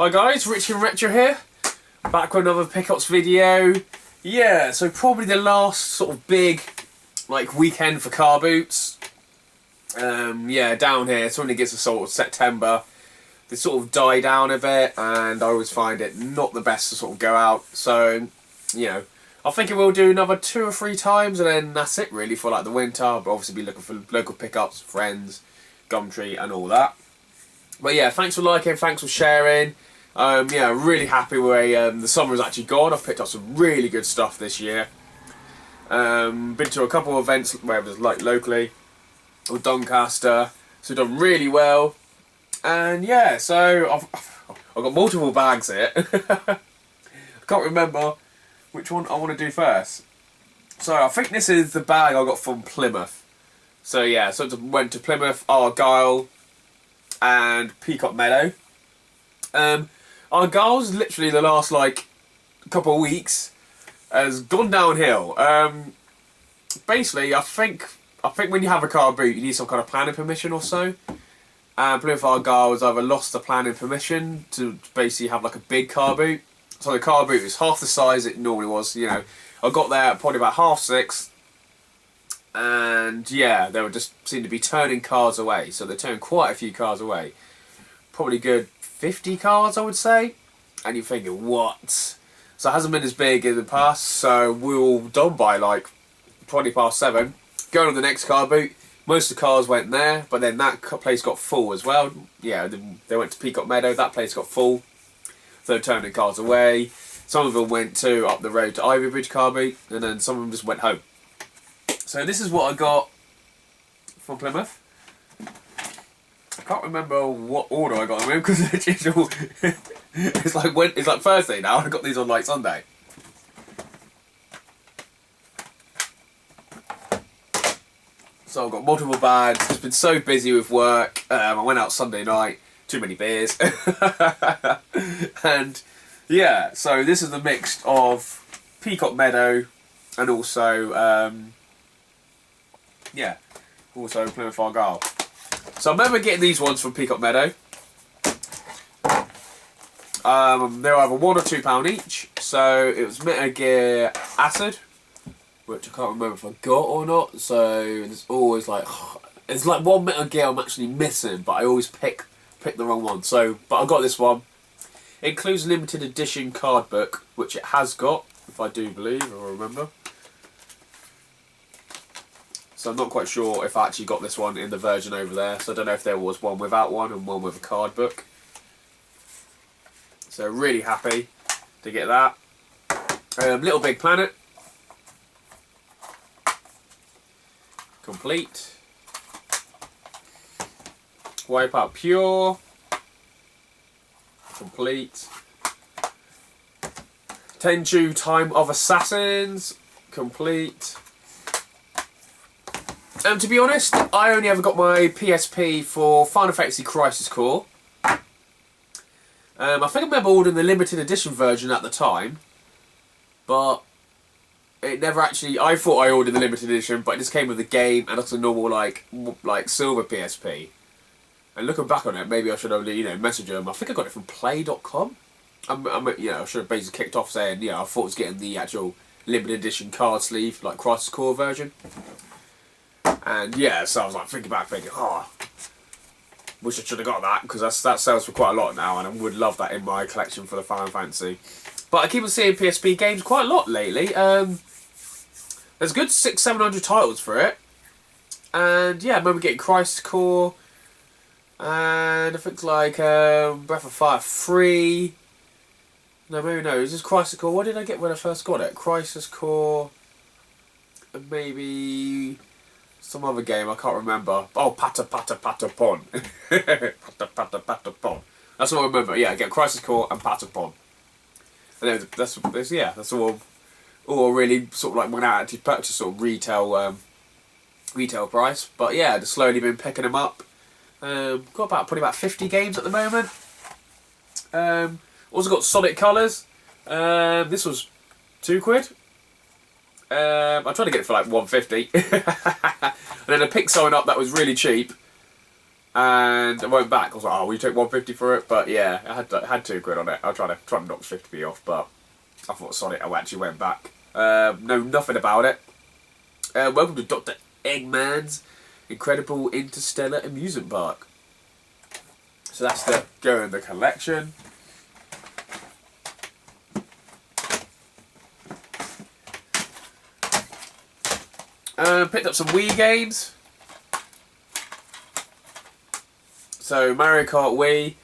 Hi guys, Richie and Retro here, back with another pickups video. Yeah, so probably the last sort of big weekend for car boots. Yeah, down here, it's when it gets to sort of September, they sort of die down a bit, and I always find it not the best to sort of go out. So, you know, I think we'll do another 2 or 3 times, and then that's it really for the winter. But obviously be looking for local pickups, friends, Gumtree and all that. But yeah, thanks for liking, thanks for sharing. Yeah, really happy where the summer's actually gone. I've picked up some really good stuff this year. Been to a couple of events where it was locally or Doncaster, so done really well. And yeah, so I've got multiple bags here. I can't remember which one I want to do first. So I think this is the bag I got from Plymouth. So yeah, so I went to Plymouth, Argyle and Peacock Meadow. Argyle's literally the last couple of weeks has gone downhill. Basically, I think when you have a car boot, you need some kind of planning permission or so. And Plymouth Argyle has either lost the planning permission to basically have a big car boot. So the car boot is half the size it normally was. You know, I got there at probably about 6:30. And yeah, they would just seem to be turning cars away. So they turned quite a few cars away. Probably good 50 cars, I would say. And you're thinking, what? So it hasn't been as big in the past. So we were all done by 7:20. Going on the next car boot. Most of the cars went there, but then that place got full as well. Yeah, they went to Peacock Meadow. That place got full. So they're turning cars away. Some of them went up the road to Ivy Bridge car boot, and then some of them just went home. So this is what I got from Plymouth. I can't remember what order I got them in because it's like Thursday now. I got these on Sunday. So I've got multiple bags. Just been so busy with work. I went out Sunday night. Too many beers. And yeah, so this is the mix of Peacock Meadow and also also Plymouth Argyle. So I remember getting these ones from Peacock Meadow. They're either £1 or £2 each. So it was Metal Gear Acid, which I can't remember if I got or not. So there's always it's one Metal Gear I'm actually missing, but I always pick the wrong one. So, but I got this one. It includes a limited edition card book, which it has got, if I do believe or remember. So I'm not quite sure if I actually got this one in the version over there. So I don't know if there was one without one and one with a card book. So really happy to get that. Little Big Planet. Complete. Wipeout Pure. Complete. Tenchu Time of Assassins. Complete. To be honest, I only ever got my PSP for Final Fantasy Crisis Core. I think I remember ordering the limited edition version at the time, but it never actually. I thought I ordered the limited edition, but it just came with the game and that's a normal silver PSP. And looking back on it, maybe I should have messaged them. I think I got it from Play.com. I should have basically kicked off saying I thought I was getting the actual limited edition card sleeve Crisis Core version. And yeah, so I was thinking back, thinking, wish I should have got that because that sells for quite a lot now, and I would love that in my collection for the Final Fantasy. But I keep on seeing PSP games quite a lot lately. There's a good 600-700 titles for it, and yeah, I remember getting Crisis Core, and I think Breath of Fire 3. No, maybe no. Is this Crisis Core? What did I get when I first got it? Crisis Core, and maybe some other game, I can't remember. Oh, Pata Pon. Pata Pon. That's what I remember. Yeah, I get Crisis Core and Patapon. And that's all really sort of went out to purchase sort of retail price. But yeah, just slowly been picking them up. Got probably about 50 games at the moment. Also got Sonic Colors. This was £2. I tried to get it for £1.50. And then I picked something up that was really cheap. and I went back. I was like, oh, will you take 150 for it? But yeah, I had £2 on it. I tried to knock 50p off, but I thought, sod it, I actually went back. Know nothing about it. Welcome to Dr. Eggman's Incredible Interstellar Amusement Park. So that's the go in the collection. Picked up some Wii games. So Mario Kart Wii.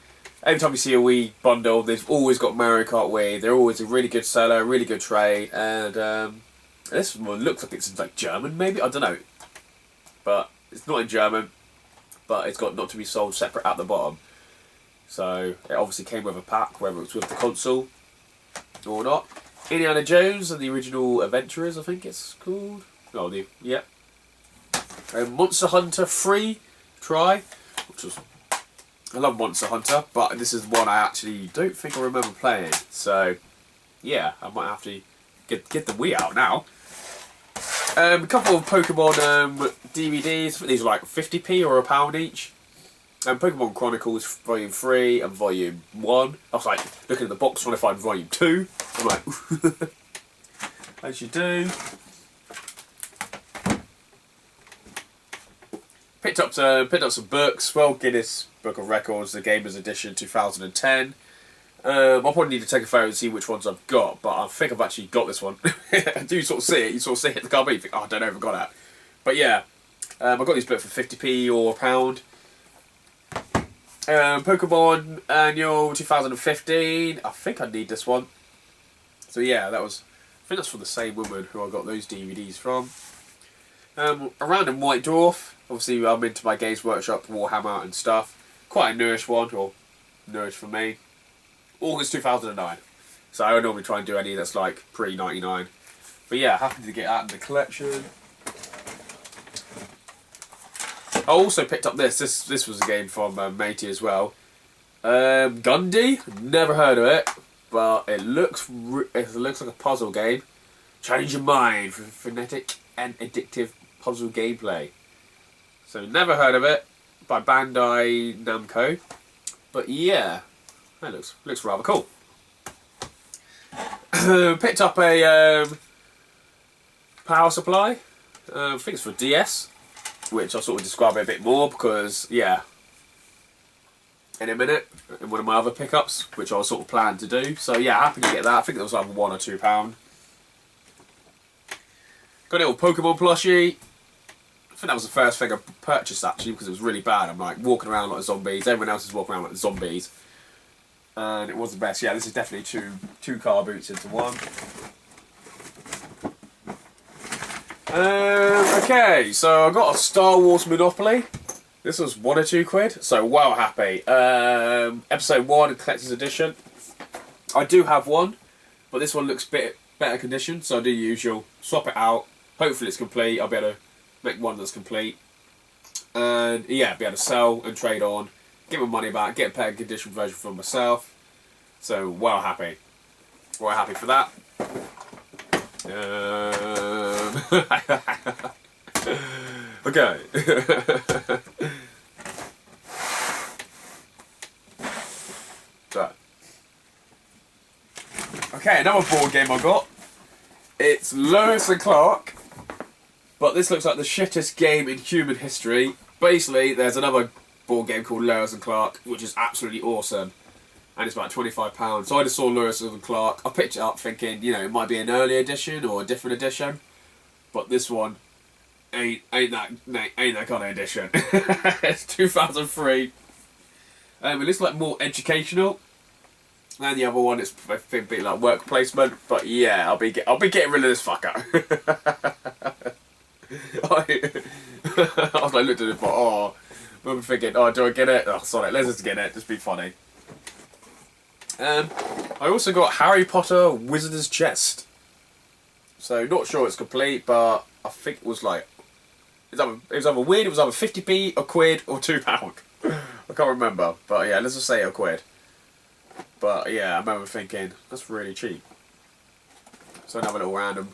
Every time you see a Wii bundle, they've always got Mario Kart Wii. They're always a really good seller, really good trade, and this one looks like it's like German, maybe, I don't know, but it's not in German. But it's got not to be sold separate at the bottom. So it obviously came with a pack, whether it's with the console or not. Indiana Jones and the Original Adventurers, I think it's called. Oh, yeah. Monster Hunter Free Try, which was, I love Monster Hunter, but this is one I actually don't think I remember playing. So yeah, I might have to get the Wii out now. A couple of Pokemon DVDs. I think these are like 50p or £1 each. Pokemon Chronicles Volume 3 and Volume 1. I was like looking at the box trying to find Volume 2. I'm like, as you do. Picked up some books. Well, Guinness Book of Records, the Gamers Edition 2010. I'll probably need to take a photo and see which ones I've got, but I think I've actually got this one. I do sort of see it. You sort of see it at the car, but you think, oh, I don't know if I got that. But yeah, I got this book for 50p or £1. Pokemon Annual 2015. I think I need this one. So yeah, I think that's from the same woman who I got those DVDs from. A random White Dwarf. Obviously, I'm into my Games Workshop, Warhammer and stuff. Quite a newish one, or newish for me. August 2009. So I don't normally try and do any that's like pre-99. But yeah, happy to get that in the collection. I also picked up this. This was a game from Matey as well. Gundy. Never heard of it, but it looks like a puzzle game. Change your mind for frenetic and addictive puzzle gameplay. So never heard of it, by Bandai Namco. But yeah, that looks rather cool. Picked up a power supply. I think it's for DS, which I'll sort of describe it a bit more because, yeah, in a minute, in one of my other pickups, which I was sort of planned to do. So yeah, happy to get that. I think it was either £1 or £2. Got a little Pokemon plushie. I think that was the first thing I purchased actually because it was really bad. I'm like walking around like zombies. Everyone else is walking around like zombies. And it was the best. Yeah, this is definitely two car boots into one. Okay, so I got a Star Wars Monopoly. This was £1 or £2, so wow happy. Episode 1 Collector's Edition. I do have one, but this one looks a bit better condition, so I do usual. Swap it out. Hopefully it's complete. I'll be able to make one that's complete. And yeah, be able to sell and trade on. Get my money back, get a better condition version for myself. So well happy. Well happy for that. Okay. So. Okay, another board game I got. It's Lewis and Clark. But this looks like the shittest game in human history. Basically, there's another board game called Lewis and Clark, which is absolutely awesome. And it's about £25. So I just saw Lewis and Clark. I picked it up thinking, you know, it might be an early edition or a different edition. But this one ain't that kind of edition. It's 2003. It looks like more educational. And the other one is a bit like work placement. But yeah, I'll be getting rid of this fucker. I was like, looked at it, but oh, I'm thinking, oh, do I get it? Oh, sorry, let's just get it. Just be funny. I also got Harry Potter Wizard's Chest. So not sure it's complete, but I think it was like it was either weird. It was either 50p, £1 or £2. I can't remember, but yeah, let's just say £1. But yeah, I remember thinking that's really cheap. So another little random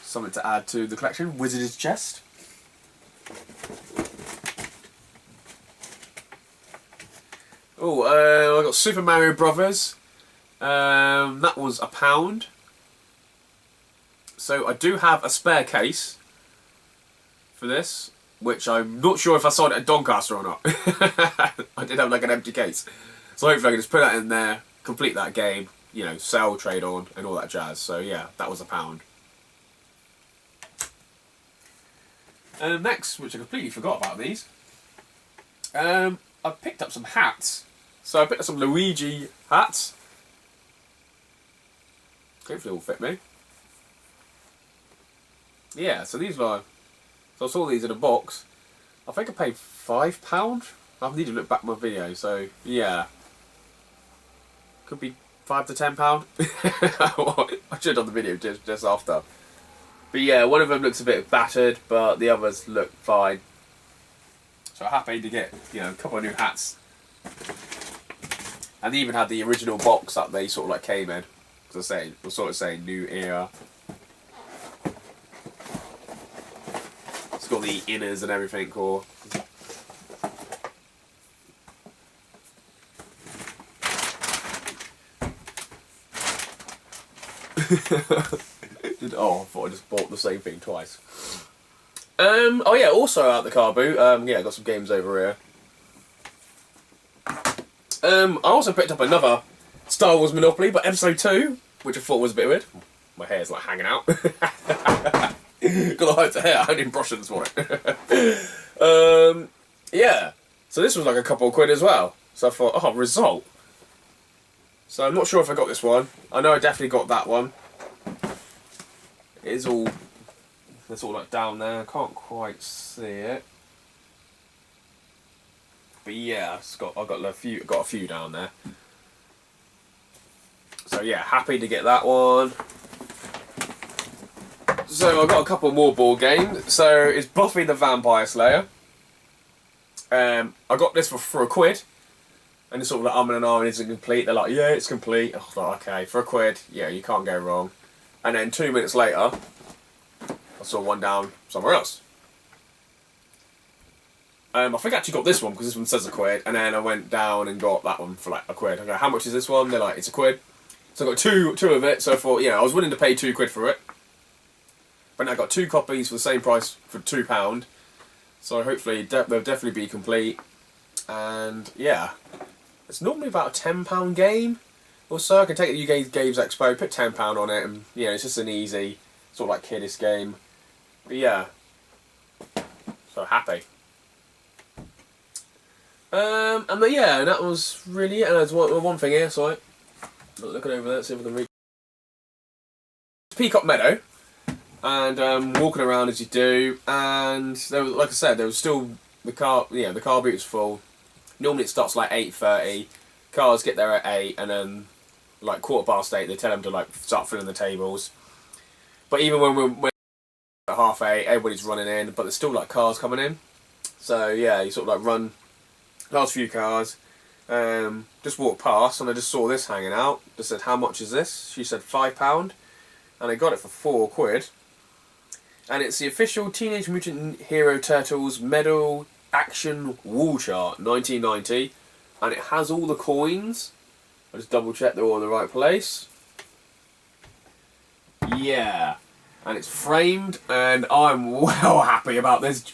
something to add to the collection. Wizard's Chest. Oh, I got Super Mario Brothers. That was £1. So I do have a spare case for this, which I'm not sure if I sold it at Doncaster or not. I did have like an empty case. So hopefully I can just put that in there, complete that game, you know, sell, trade on, and all that jazz. So yeah, that was £1. And next, which I completely forgot about these, I picked up some hats. So I picked up some Luigi hats. Hopefully it will fit me. Yeah, so these were... So I saw these in a box. I think I paid £5. I need to look back at my video, so yeah. Could be £5 to £10. I should have done the video just after. But yeah, one of them looks a bit battered, but the others look fine. So happy to get, you know, a couple of new hats. And they even had the original box that they sort of like came in. Because I was sort of saying new era. It's got the inners and everything, or oh, I thought I just bought the same thing twice. Oh yeah, also out the car boot, yeah, I got some games over here. I also picked up another Star Wars Monopoly, but Episode 2, which I thought was a bit weird. My hair's like hanging out. Got a hide to hair, I didn't brush it this morning. Yeah, so this was like a couple of quid as well. So I thought, oh, result. So I'm not sure if I got this one. I know I definitely got that one. It is all... It's all like down there. I can't quite see it. But yeah, I've got a few down there. So yeah, happy to get that one. So I've got a couple more board games. So it's Buffy the Vampire Slayer. I got this for a quid. And it's sort of like and ahhing, is it complete? They're like, yeah, it's complete. I thought, okay, for a quid, yeah, you can't go wrong. And then 2 minutes later, I saw one down somewhere else. I think I actually got this one because this one says a quid, and then I went down and got that one for like a quid. I go, how much is this one? They're like, it's a quid. So I got two of it, so I thought, yeah, I was willing to pay 2 quid for it. But now I got 2 copies for the same price for £2. So hopefully they'll definitely be complete. And yeah, it's normally about a £10 game or so. I can take it to UK Games Expo, put £10 on it, and you know, it's just an easy sort of like kiddish game. But yeah, so happy. And then, yeah, that was really it. And there's one thing here, sorry. Looking over there, see if I can read. Peacock Meadow, and walking around as you do. And there was, like I said, there was still the car boot is full. Normally it starts like 8:30. Cars get there at 8, and then like 8:15, they tell them to like start filling the tables. But even when we're at 8:30, everybody's running in, but there's still like cars coming in. So yeah, you sort of like run last few cars. Just walked past and I just saw this hanging out. Just said, how much is this? She said £5, and I got it for 4 quid. And it's the official Teenage Mutant Hero Turtles Medal Action Wall Chart 1990, and it has all the coins. I just double check they're all in the right place. Yeah, and it's framed, and I'm well happy about this.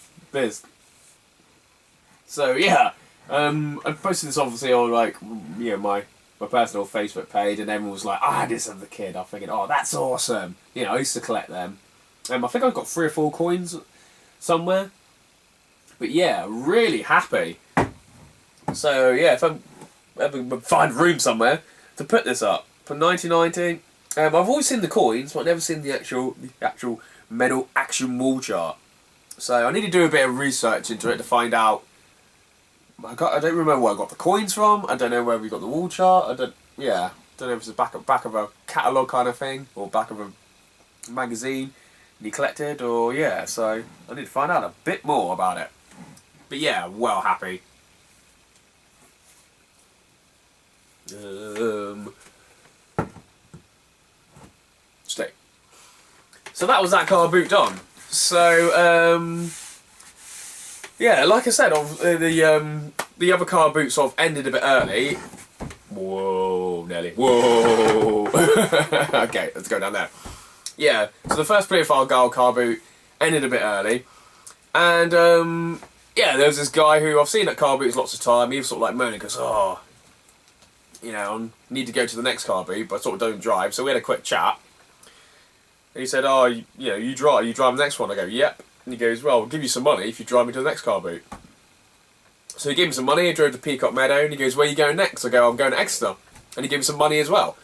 So yeah, I posted this obviously on like my personal Facebook page, and everyone was like, "I had this as a kid." I'm thinking, "Oh, that's awesome!" You know, I used to collect them. I think I've got 3 or 4 coins somewhere. But yeah, really happy. So yeah, if I ever find room somewhere to put this up for 1990, I've always seen the coins, but I've never seen the actual medal action wall chart. So I need to do a bit of research into it to find out. I don't remember where I got the coins from. I don't know where we got the wall chart. I don't know if it's the back of a catalogue kind of thing, or back of a magazine you collected, or yeah. So I need to find out a bit more about it. But yeah, well happy. Stay. So that was that car boot done. So yeah, like I said, the other car boot sort of ended a bit early. Whoa, Nelly. Whoa. Okay, let's go down there. Yeah, so the first Pleophile Gale car boot ended a bit early. And, yeah, there was this guy who I've seen at car boots lots of time. He was sort of like moaning, goes, oh, you know, I need to go to the next car boot, but I sort of don't drive. So we had a quick chat. And he said, oh, you know, you drive the next one. I go, yep. And he goes, well, I'll give you some money if you drive me to the next car boot. So he gave me some money, I drove to Peacock Meadow, and he goes, where are you going next? I go, I'm going to Exeter. And he gave me some money as well.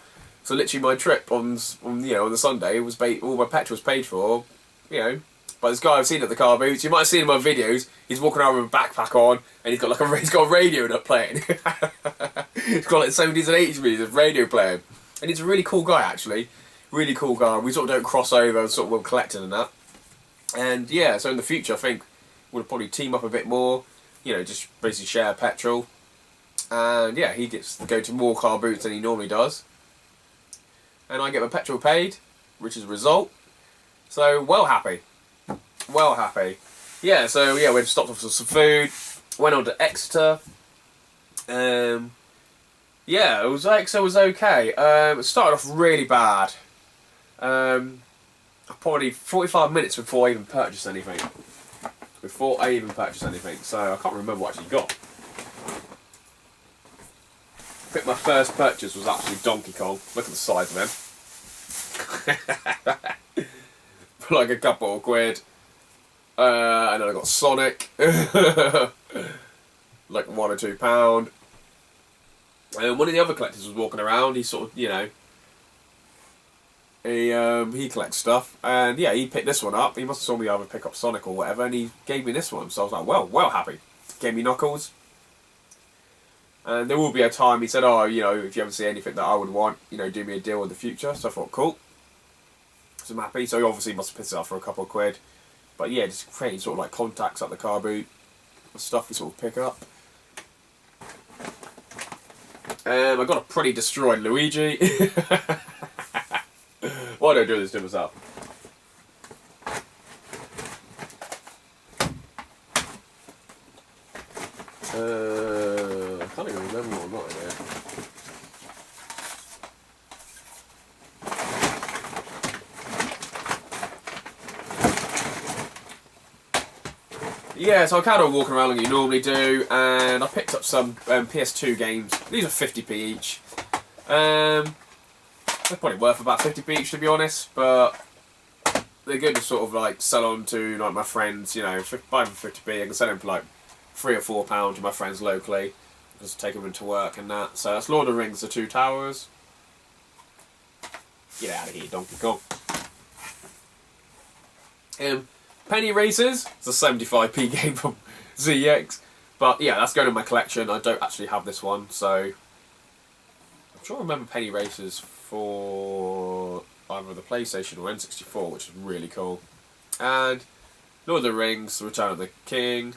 So literally my trip on the Sunday, was all my petrol was paid for, you know, by this guy I've seen at the car boots. You might have seen in my videos, he's walking around with a backpack on, and he's got a radio up playing. He's got like 70s and 80s videos of radio playing. And he's a really cool guy, actually. Really cool guy. We sort of don't cross over, sort of, when collecting and that. And yeah, so in the future, I think we'll probably team up a bit more. You know, just basically share petrol. And yeah, he gets to go to more car boots than he normally does. And I get my petrol paid, which is a result. So, well happy. Well happy. Yeah, so yeah, we stopped off for some food. Went on to Exeter. Yeah, Exeter was okay. It started off really bad. Probably 45 minutes before I even purchased anything. So I can't remember what I actually got. I think my first purchase was actually Donkey Kong. Look at the size of him. For like a couple of quid. And then I got Sonic. Like £1 or £2. And one of the other collectors was walking around. He sort of, you know, he collects stuff, and yeah, he picked this one up. He must have saw me either pick up Sonic or whatever, and he gave me this one. So I was like, well happy. Gave me Knuckles. And there will be a time, he said, oh, you know, if you ever see anything that I would want, you know, do me a deal in the future. So I thought, cool. So I'm happy. So he obviously must have pissed it off for a couple of quid. But yeah, just creating sort of like contacts at the car boot. Stuff we sort of pick up. I got a pretty destroyed Luigi. Why do I do this to myself? I can't even remember what I got in there. Yeah, so I kind of walking around like you normally do, and I picked up some PS2 games. These are 50p each. They're probably worth about 50p each, to be honest, but they're good to sort of like sell on to like my friends, you know, buy them for 50p. I can sell them for like £3 or £4 to my friends locally. Just take them into work and that. So that's Lord of the Rings, The Two Towers. Get out of here, Donkey Kong. Penny Racers. It's a 75p game from ZX. But yeah, that's going in my collection. I don't actually have this one, so I'm sure I remember Penny Racers for either the PlayStation or N64, which is really cool. And Lord of the Rings, The Return of the King.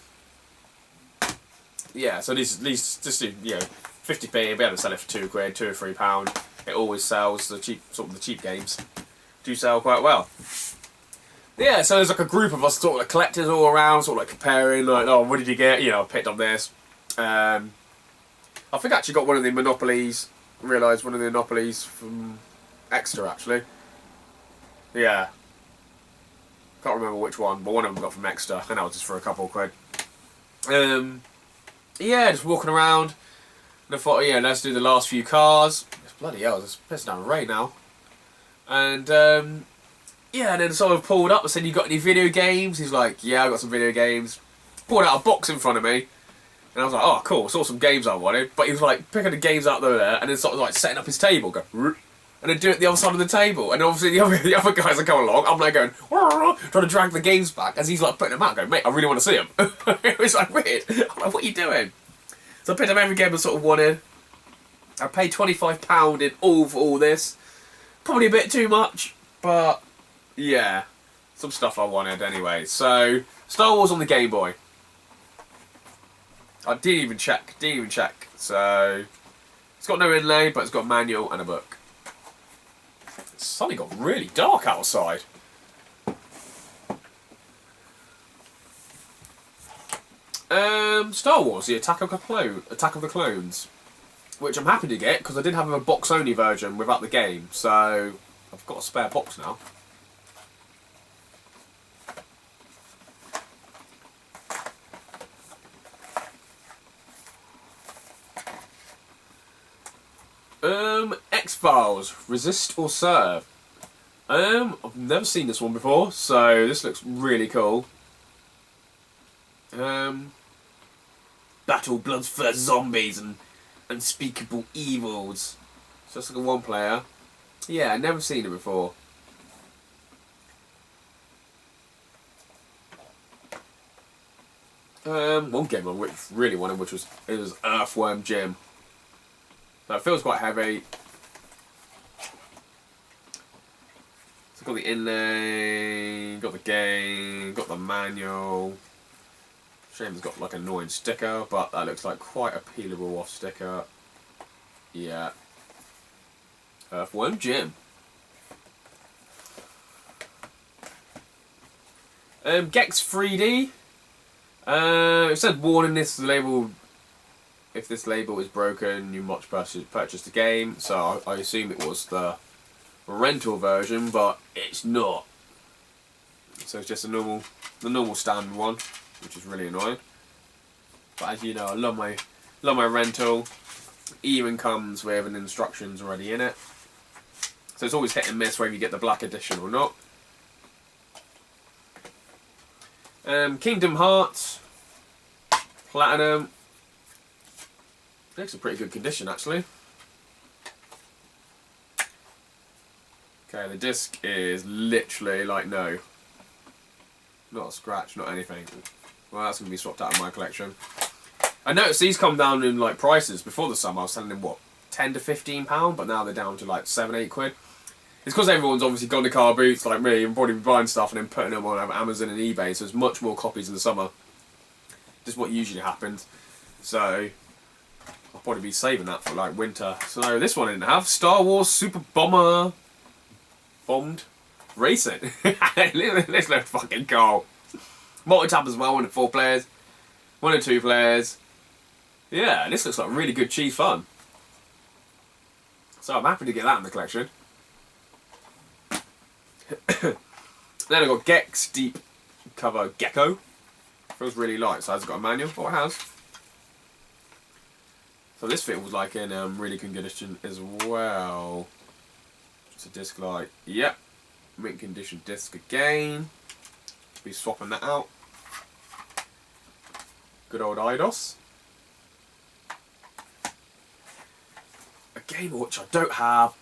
Yeah, so these just you know, 50p. I'll be able to sell it for £2, £2 or £3. It always sells. The cheap games do sell quite well. Yeah, so there's like a group of us sort of like collectors all around, sort of like comparing, like, oh, what did you get? You know, I picked up this. I think I actually got one of the Monopolies. Realised one of the Monopolies from Exeter actually. Yeah. Can't remember which one, but one of them got from Exeter, and that was just for a couple of quid. Yeah, just walking around. And I thought, yeah, let's do the last few cars. Bloody hell, it's pissing down rain now. And yeah, and then sort of pulled up and said, you got any video games? He's like, yeah, I got some video games. Pulled out a box in front of me. And I was like, oh, cool, saw some games I wanted. But he was like picking the games out there and then sort of like setting up his table, go, and then do it the other side of the table. And obviously the other guys are coming along. I'm like going, trying to drag the games back as he's like putting them out, going, mate, I really want to see them. It was like weird. I'm like, what are you doing? So I picked up every game I sort of wanted. I paid £25 in all for all this. Probably a bit too much, but yeah, some stuff I wanted anyway. So, Star Wars on the Game Boy. I didn't even check. So, it's got no inlay, but it's got a manual and a book. It's suddenly got really dark outside. Star Wars: The Attack of the Clones, which I'm happy to get because I did have a box-only version without the game, so I've got a spare box now. X-Files: Resist or Serve. I've never seen this one before, so this looks really cool. Battle Bloods vs Zombies and Unspeakable Evils. So it's like a one player. Yeah, never seen it before. One game I really wanted, which was Earthworm Jim. So it feels quite heavy. So got the inlay, got the game, got the manual. Shame it's got like an annoying sticker, but that looks like quite a peelable off sticker. Yeah. Earthworm Jim. Gex 3D. It said warning, this label. If this label is broken, you must purchase the game. So I assume it was the rental version, but it's not. So it's just the normal standard one, which is really annoying. But as you know, I love my rental. It even comes with an instructions already in it. So it's always hit and miss whether you get the black edition or not. Kingdom Hearts Platinum. Looks in pretty good condition, actually. Okay, the disc is literally like not a scratch, not anything. Well, that's going to be swapped out of my collection. I noticed these come down in like prices. Before the summer I was selling them, what, £10 to £15, but now they're down to like £7-8. It's because everyone's obviously gone to car boots like me and probably buying stuff and then putting them on Amazon and eBay, so there's much more copies in the summer. Just what usually happens. So I'll probably be saving that for like winter. So this one I didn't have. Star Wars Super Bombed Racing. This looks fucking cool. Multi-tap as well, 1 to 4 players. 1 to 2 players. Yeah, this looks like really good cheese fun. So I'm happy to get that in the collection. Then I've got Gex Deep Cover Gecko. Feels really light, so it's got a manual. Oh, it has. So this feels like in really good condition as well. It's a disc like, yep. Mint condition disc again. Be swapping that out. Good old IDOS. A game which I don't have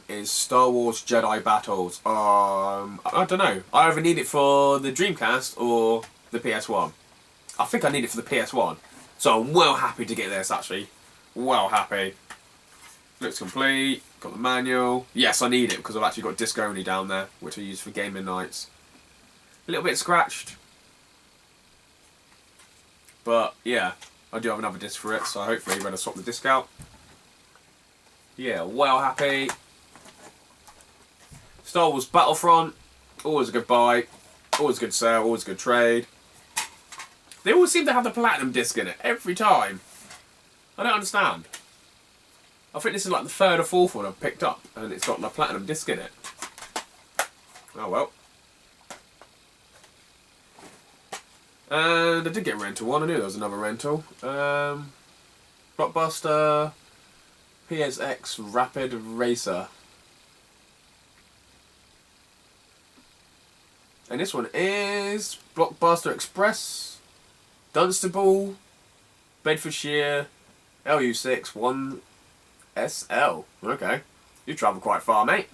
is Star Wars Jedi Battles. I don't know. I either need it for the Dreamcast or the PS1. I think I need it for the PS1. So I'm well happy to get this, actually. Well happy. Looks complete. Got the manual. Yes, I need it because I've actually got disc only down there, which I use for gaming nights. A little bit scratched. But yeah, I do have another disc for it, so hopefully when I swap the disc out. Yeah, well happy. Star Wars Battlefront. Always a good buy. Always a good sale. Always a good trade. They always seem to have the platinum disc in it every time. I don't understand. I think this is like the 3rd or 4th one I've picked up, and it's got the platinum disc in it. Oh well. And I did get a rental one. I knew there was another rental. Blockbuster PSX Rapid Racer. And this one is Blockbuster Express, Dunstable, Bedfordshire, LU6 1SL. Okay, you travel quite far, mate.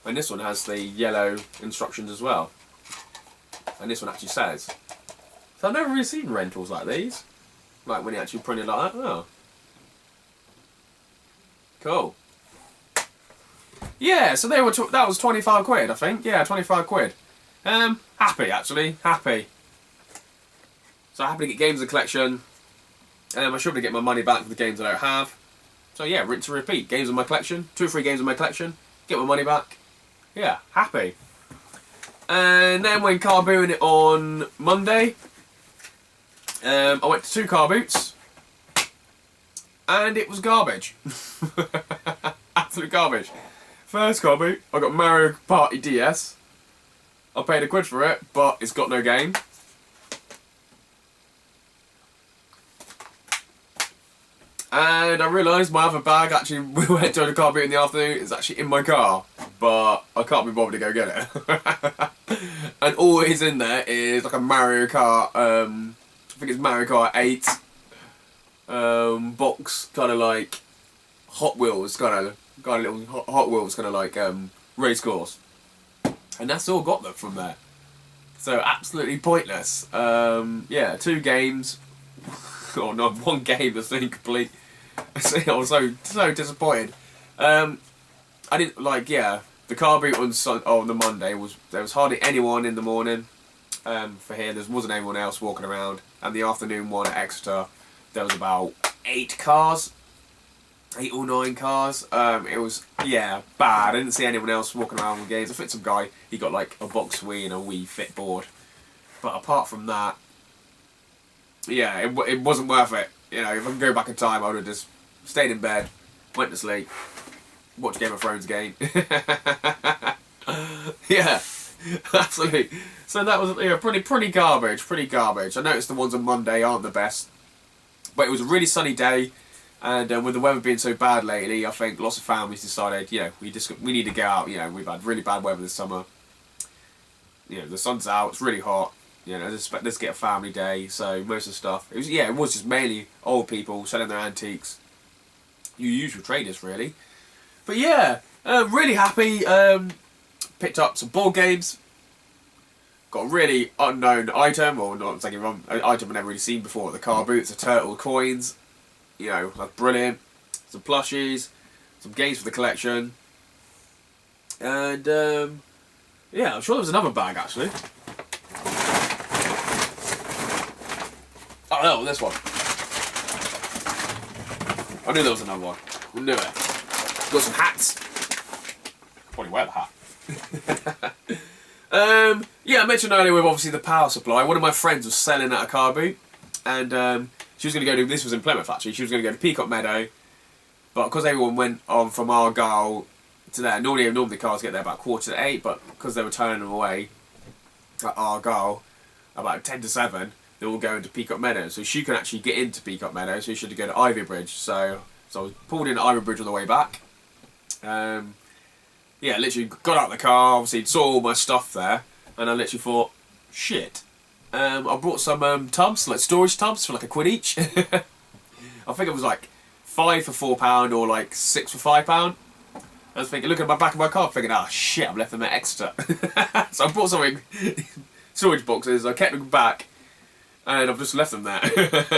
And this one has the yellow instructions as well. And this one actually says. So I've never really seen rentals like these. Like when you actually print it like that. Oh. Cool. Yeah, so they were that was 25 quid, I think. Yeah, 25 quid. Happy actually, happy. So happy to get games in the collection. I should be get my money back for the games I don't have. So yeah, rinse and repeat. Games in my collection, 2 or 3 games in my collection. Get my money back. Yeah, happy. And then when car booing it on Monday, I went to 2 car boots, and it was garbage. Absolute garbage. First car boot, I got Mario Party DS. I paid £1 for it, but it's got no game. And I realised my other bag, actually, we went to a car boot in the afternoon, it's actually in my car, but I can't be bothered to go get it. And all is in there is like a Mario Kart, I think it's Mario Kart 8 box, kind of like Hot Wheels, kind of little Hot Wheels, kind of like race course. And that's all got them from there. So absolutely pointless. Yeah, 2 games. Or not 1 game that's incomplete. I was so disappointed. I didn't like, yeah, the car boot on the Monday there was hardly anyone in the morning. For here, there wasn't anyone else walking around. And the afternoon one at Exeter, there was about 8 cars, 8 or 9 cars. It was, yeah, bad. I didn't see anyone else walking around with games. I think some guy, he got like a box Wii and a Wii Fit board. But apart from that, yeah, it wasn't worth it. You know, if I could go back in time, I would have just stayed in bed, went to sleep, watched Game of Thrones again. Yeah, absolutely. So that was, yeah, pretty garbage. I noticed the ones on Monday aren't the best, but it was a really sunny day, and with the weather being so bad lately, I think lots of families decided, you know, we need to go out. You know, we've had really bad weather this summer. You know, the sun's out, it's really hot. You know, let's get a family day. So most of the stuff, it was just mainly old people selling their antiques. Your usual traders, really. But yeah, really happy. Picked up some board games. Got a really unknown item, or not taking wrong, an item I've never really seen before. The car boots, the turtle coins. You know, that's brilliant. Some plushies, some games for the collection, and yeah, I'm sure there was another bag actually. Oh no, this one. I knew there was another one. I knew it. Got some hats. Probably wear the hat. Yeah, I mentioned earlier with obviously the power supply. One of my friends was selling at a car boot, and she was going to go to, this was in Plymouth actually, she was going to go to Peacock Meadow, but because everyone went on from Argyle to there, normally cars get there about 7:45, but because they were turning them away at Argyle about 10 to 7, they all go into Peacock Meadow, so she could actually get into Peacock Meadow, so she had to go to Ivy Bridge. So I was pulled into Ivy Bridge on the way back. Yeah, literally got out of the car, obviously saw all my stuff there, and I literally thought, shit. I brought some tubs, like storage tubs, for like £1 each. I think it was like 5 for £4 or like 6 for £5. I was thinking, looking at my back of my car, thinking, ah, shit, I've left them at Exeter. So I brought something, storage boxes, I kept them back, and I've just left them there.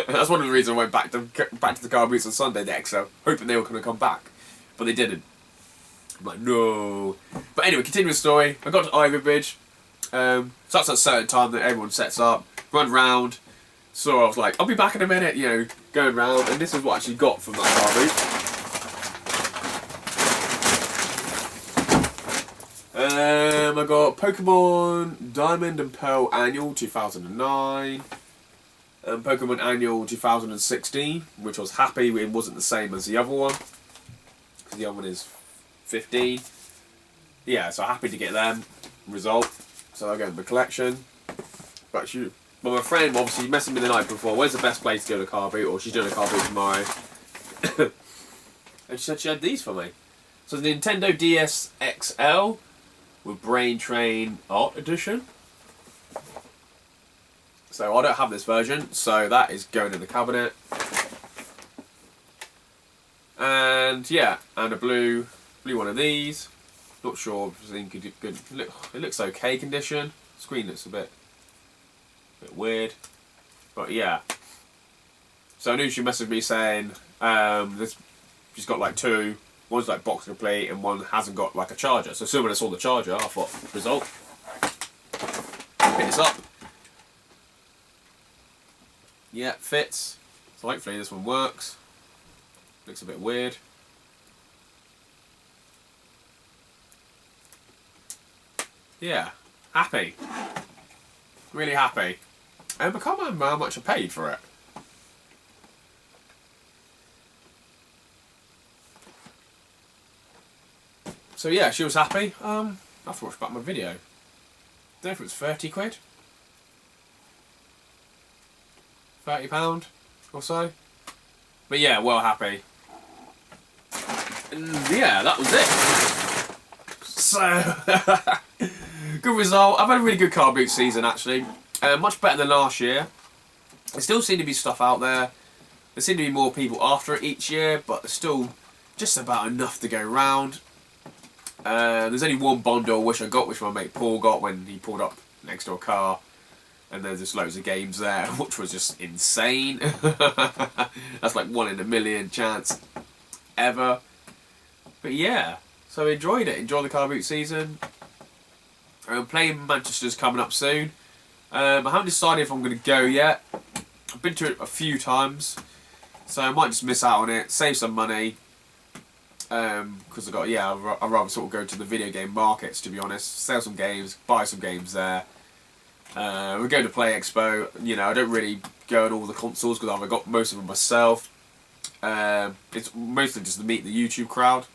That's one of the reasons I went back to the car boots on Sunday to Exeter, hoping they were going to come back. But they didn't. I'm like, no. But anyway, continuing the story, I got to Ivy Bridge. So that's at a certain time that everyone sets up, run round. So I was like, I'll be back in a minute, you know, going round. And this is what I actually got from that car boot. I got Pokemon Diamond and Pearl Annual 2009. Pokemon Annual 2016, which I was happy it wasn't the same as the other one. Because the other one is 15. Yeah, so happy to get them. Result. So I go in the collection. But my friend obviously messaged me the night before, where's the best place to go to a car boot? Or she's doing a car boot tomorrow. And she said she had these for me. So the Nintendo DS XL with Brain Train Art Edition. So I don't have this version, so that is going in the cabinet. And yeah, and a blue one of these. Not sure if it's good. It looks okay condition. Screen looks a bit weird, but yeah. So I knew she messaged me saying she's got like 2. One's like box complete and one hasn't got like a charger. So as soon as I saw the charger, I thought, result. Pick this up. Yeah, fits. So hopefully this one works. Looks a bit weird. Yeah, happy. Really happy. I can't remember how much I paid for it. So yeah, she was happy. I have to watch back my video. I don't know if it was 30 quid. £30 or so. But yeah, well happy. And yeah, that was it. So, good result. I've had a really good car boot season actually. Much better than last year. There still seem to be stuff out there. There seem to be more people after it each year, but there's still just about enough to go round. There's only one bundle I wish I got, which my mate Paul got when he pulled up next to a car. And there's just loads of games there, which was just insane. That's like 1 in a million chance ever. But yeah, so I enjoyed it. Enjoyed the car boot season. Playing Manchester's coming up soon. I haven't decided if I'm going to go yet. I've been to it a few times, so I might just miss out on it, save some money. Because I'd rather sort of go to the video game markets, to be honest. Sell some games, buy some games there. We're going to Play Expo. You know, I don't really go on all the consoles because I've got most of them myself. It's mostly just to meet the YouTube crowd.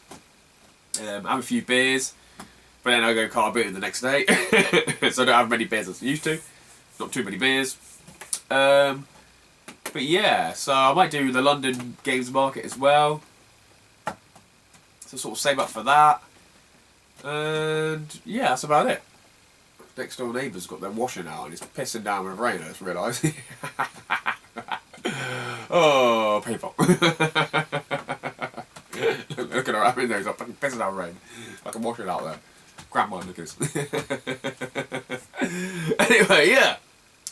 Have a few beers, but then I go car booting the next day, so I don't have many beers as I used to. Not too many beers. But yeah, so I might do the London Games Market as well. So sort of save up for that. And yeah, that's about it. Next door neighbour's got their washing out and it's pissing down with rain, I just realised. Oh, people. Look at her out windows, I'm fucking pissing down rain. I can wash it out there. Grab my knickers. Anyway, yeah.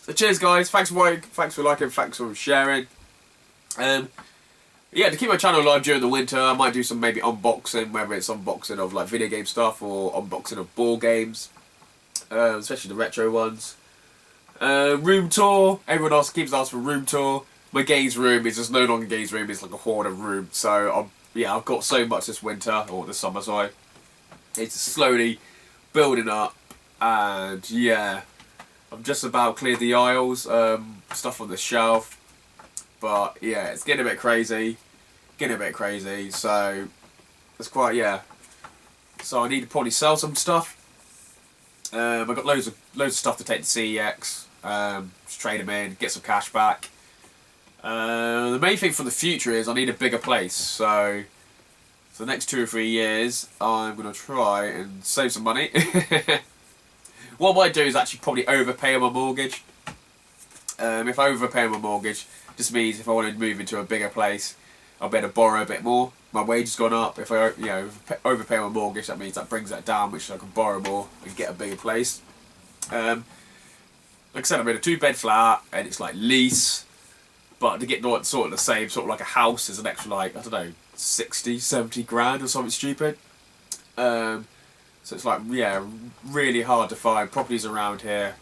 So cheers guys, thanks for liking, thanks for sharing. Yeah, to keep my channel live during the winter, I might do some maybe unboxing, whether it's unboxing of like video game stuff or unboxing of board games. Especially the retro ones. Room tour. Everyone else keeps asking for room tour. My gaze room is just no longer gaze room. It's like a hoarder room. So I've got so much this winter or this summer. Sorry, it's slowly building up, and yeah, I've just about cleared the aisles. Stuff on the shelf, but yeah, it's getting a bit crazy. So it's quite So I need to probably sell some stuff. I've got loads of stuff to take to CEX, just trade them in, get some cash back. The main thing for the future is I need a bigger place, so for the next 2 or 3 years I'm going to try and save some money. What I might do is actually probably overpay on my mortgage. If I overpay on my mortgage, just means if I want to move into a bigger place, I'll be able to borrow a bit more. My wage has gone up. If I overpay my mortgage, that means that brings that down, which I can borrow more and get a bigger place. Like I said, I'm in a 2-bed flat and it's like lease, but to get sort of the same, sort of like a house is an extra like, I don't know, 60, 70 grand or something stupid. So it's like, yeah, really hard to find properties around here.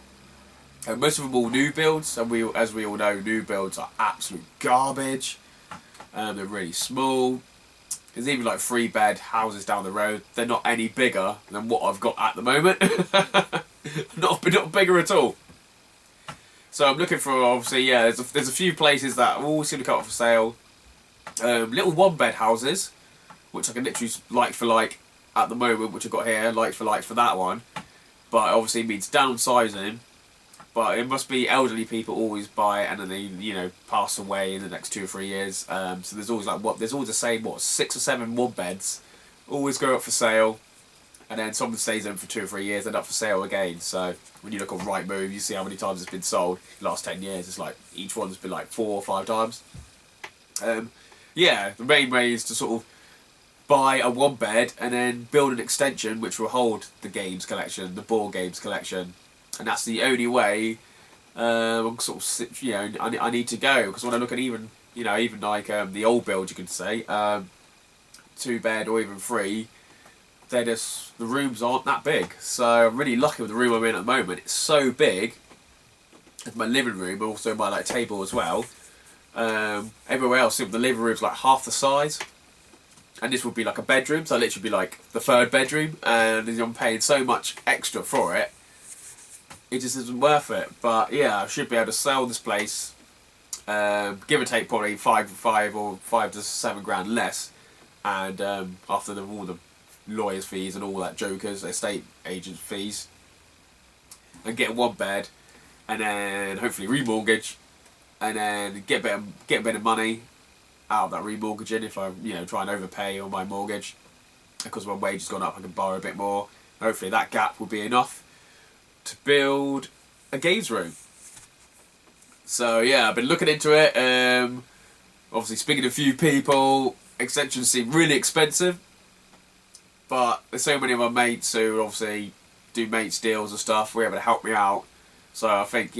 Most of them all new builds, and as we all know, new builds are absolute garbage. They're really small. There's even like 3-bed houses down the road. They're not any bigger than what I've got at the moment. not bigger at all. So I'm looking for, obviously, yeah, there's a few places that all seem to come up for sale. Little 1-bed houses, which I can literally like for like at the moment, which I've got here, like for that one. But it obviously means downsizing. But it must be elderly people always buy it and then they, pass away in the next 2 or 3 years. So there's always there's always the same, 6 or 7 1-beds always go up for sale. And then someone stays in for 2 or 3 years, they're up for sale again. So when you look on Rightmove, you see how many times it's been sold. The last 10 years, it's like each one's been like 4 or 5 times. Yeah, the main way is to sort of buy a 1-bed and then build an extension which will hold the games collection, the board games collection. And that's the only way I'm sort of, I need to go. Because when I look at even like the old build, you could say, 2-bed or even 3, the rooms aren't that big. So I'm really lucky with the room I'm in at the moment. It's so big. It's my living room, but also my like table as well. Everywhere else, the living room's like half the size. And this would be like a bedroom, so it'd literally be like the 3rd bedroom. And I'm paying so much extra for it. it just isn't worth it. But yeah, I should be able to sell this place, give or take probably five or 5 to 7 grand less, and after all the lawyers' fees and all that jokers, estate agent fees, and get 1 bed, and then hopefully remortgage, and then get a bit of money out of that remortgaging if I try and overpay on my mortgage, because my wage has gone up, I can borrow a bit more. Hopefully that gap will be enough to build a games room. So yeah, I've been looking into it. Obviously speaking to a few people, extensions seem really expensive, but there's so many of my mates who obviously do mates deals and stuff, were able to help me out. So I think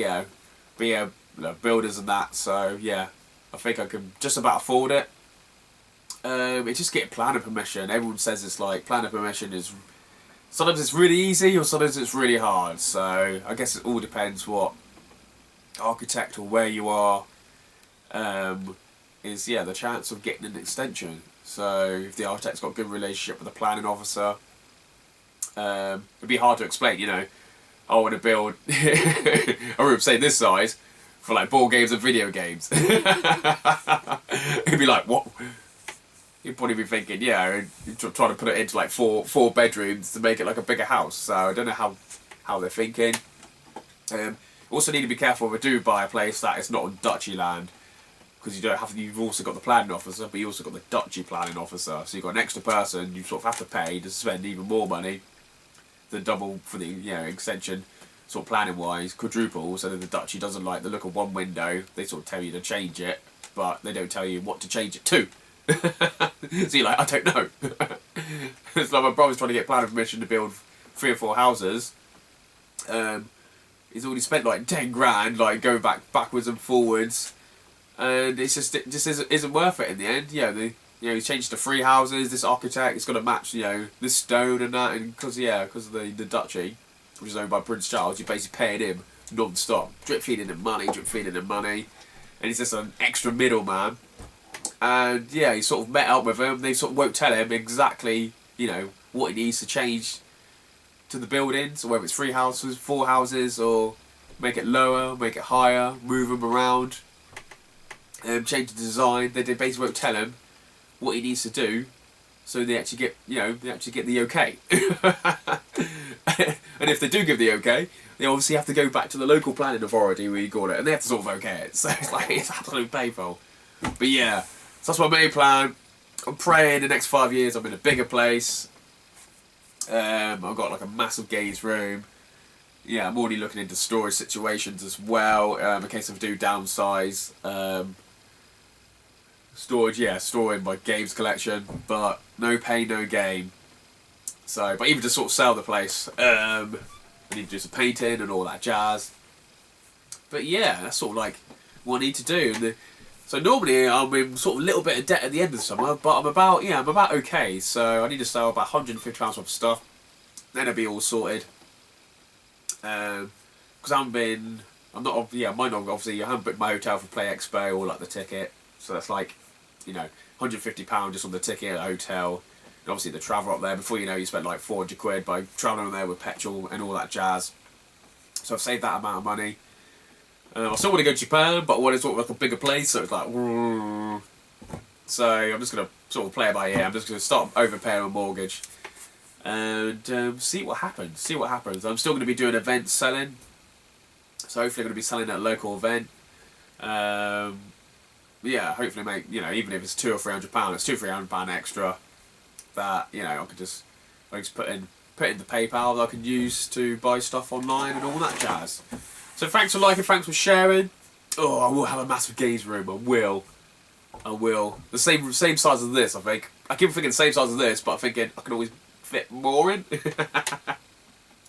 builders and that. So yeah, I think I can just about afford it. It's just getting planning permission. Everyone says it's like planning permission is sometimes it's really easy or sometimes it's really hard. So I guess it all depends what architect or where you are. Is the chance of getting an extension. So if the architect's got a good relationship with the planning officer, it'd be hard to explain. I want to build a room, say this size, for like board games and video games. It'd be like, what? You'd probably be thinking, you're trying to put it into like four bedrooms to make it like a bigger house. So I don't know how they're thinking. Also need to be careful if I do buy a place that it's not on duchy land, because you've also got the planning officer, but you also got the duchy planning officer. So you've got an extra person you sort of have to pay to spend even more money, the double for the extension, sort of planning wise, quadruple. So that the duchy doesn't like the look of one window. They sort of tell you to change it, but they don't tell you what to change it to. So you're like, I don't know. It's like my brother's trying to get planning permission to build 3 or 4 houses. He's already spent like 10 grand, like going backwards and forwards, and it just isn't worth it in the end. He's changed to 3 houses. This architect, it's got to match this stone and that, and because of the duchy, which is owned by Prince Charles, you're basically paying him non-stop, drip feeding him money, and he's just an extra middleman. And he sort of met up with him. They sort of won't tell him exactly what he needs to change to the building. So whether it's 3 houses, 4 houses, or make it lower, make it higher, move them around, change the design. They basically won't tell him what he needs to do, so they actually get the okay. And if they do give the okay, they obviously have to go back to the local planning authority, where you call it, and they have to sort of okay it. So it's absolute painful. But yeah, so that's my main plan. I'm praying the next 5 years I'm in a bigger place. I've got like a massive games room. I'm already looking into storage situations as well, in case I do downsize. Storing my games collection, but no pain, no gain. So, but even to sort of sell the place, I need to do some painting and all that jazz. But yeah, that's sort of like what I need to do. So normally I'm in sort of a little bit of debt at the end of the summer, but I'm about okay. So I need to sell about £150 worth of stuff, then it'll be all sorted. Because I haven't obviously I haven't booked my hotel for Play Expo or like the ticket. So that's like, £150 just on the ticket, hotel, and obviously the travel up there. Before you spend like 400 quid by travelling there with petrol and all that jazz. So I've saved that amount of money. I still want to go to Japan, but I want to sort of like a bigger place, so it's like, so I'm just going to sort of play it by ear. I'm just going to start overpaying my mortgage and see what happens. I'm still going to be doing event selling, so hopefully I'm going to be selling at a local event. Hopefully make, even if it's £200 or £300, it's £200-300 extra that, I could just put in the PayPal that I can use to buy stuff online and all that jazz. So thanks for liking, thanks for sharing. Oh, I will have a massive games room. I will. The same size as this, I think. I keep thinking the same size as this, but I'm thinking I can always fit more in.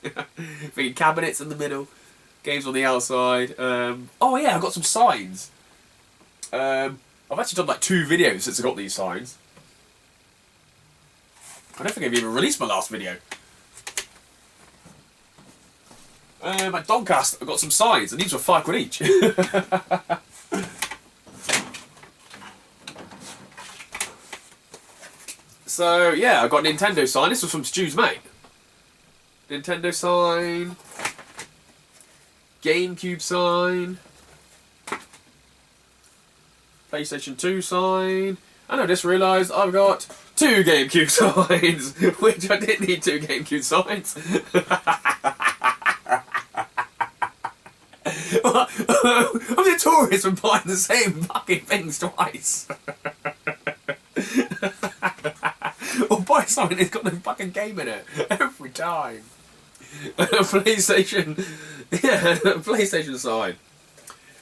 Thinking cabinets in the middle, games on the outside. I've got some signs. I've actually done like 2 videos since I got these signs. I don't think I've even released my last video. At Doncaster, I've got some signs, and these were £5 each. So, I got a Nintendo sign. This was from Stu's mate. Nintendo sign. GameCube sign. PlayStation 2 sign. And I just realised I've got 2 GameCube signs, which I didn't need 2 GameCube signs. I'm notorious for buying the same fucking things twice. Or buy something that's got no fucking game in it every time. PlayStation, yeah, PlayStation sign.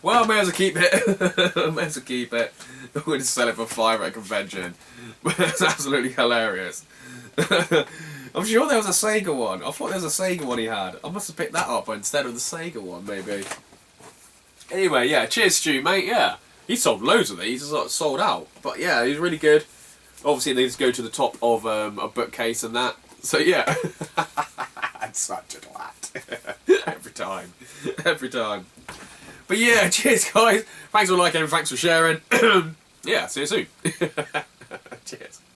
Well, I may as well keep it. I may as well keep it. I'm going to sell it for $5 at a convention. That's absolutely hilarious. I'm sure there was a Sega one. I thought there was a Sega one he had. I must have picked that up instead of the Sega one, maybe. Anyway, yeah, cheers, Stu, mate. Yeah, he sold loads of these. He's sort of sold out. But yeah, he's really good. Obviously, they just go to the top of a bookcase and that. So yeah, I'm such a twat. Every time, every time. But yeah, cheers, guys. Thanks for liking, thanks for sharing. Yeah, see you soon.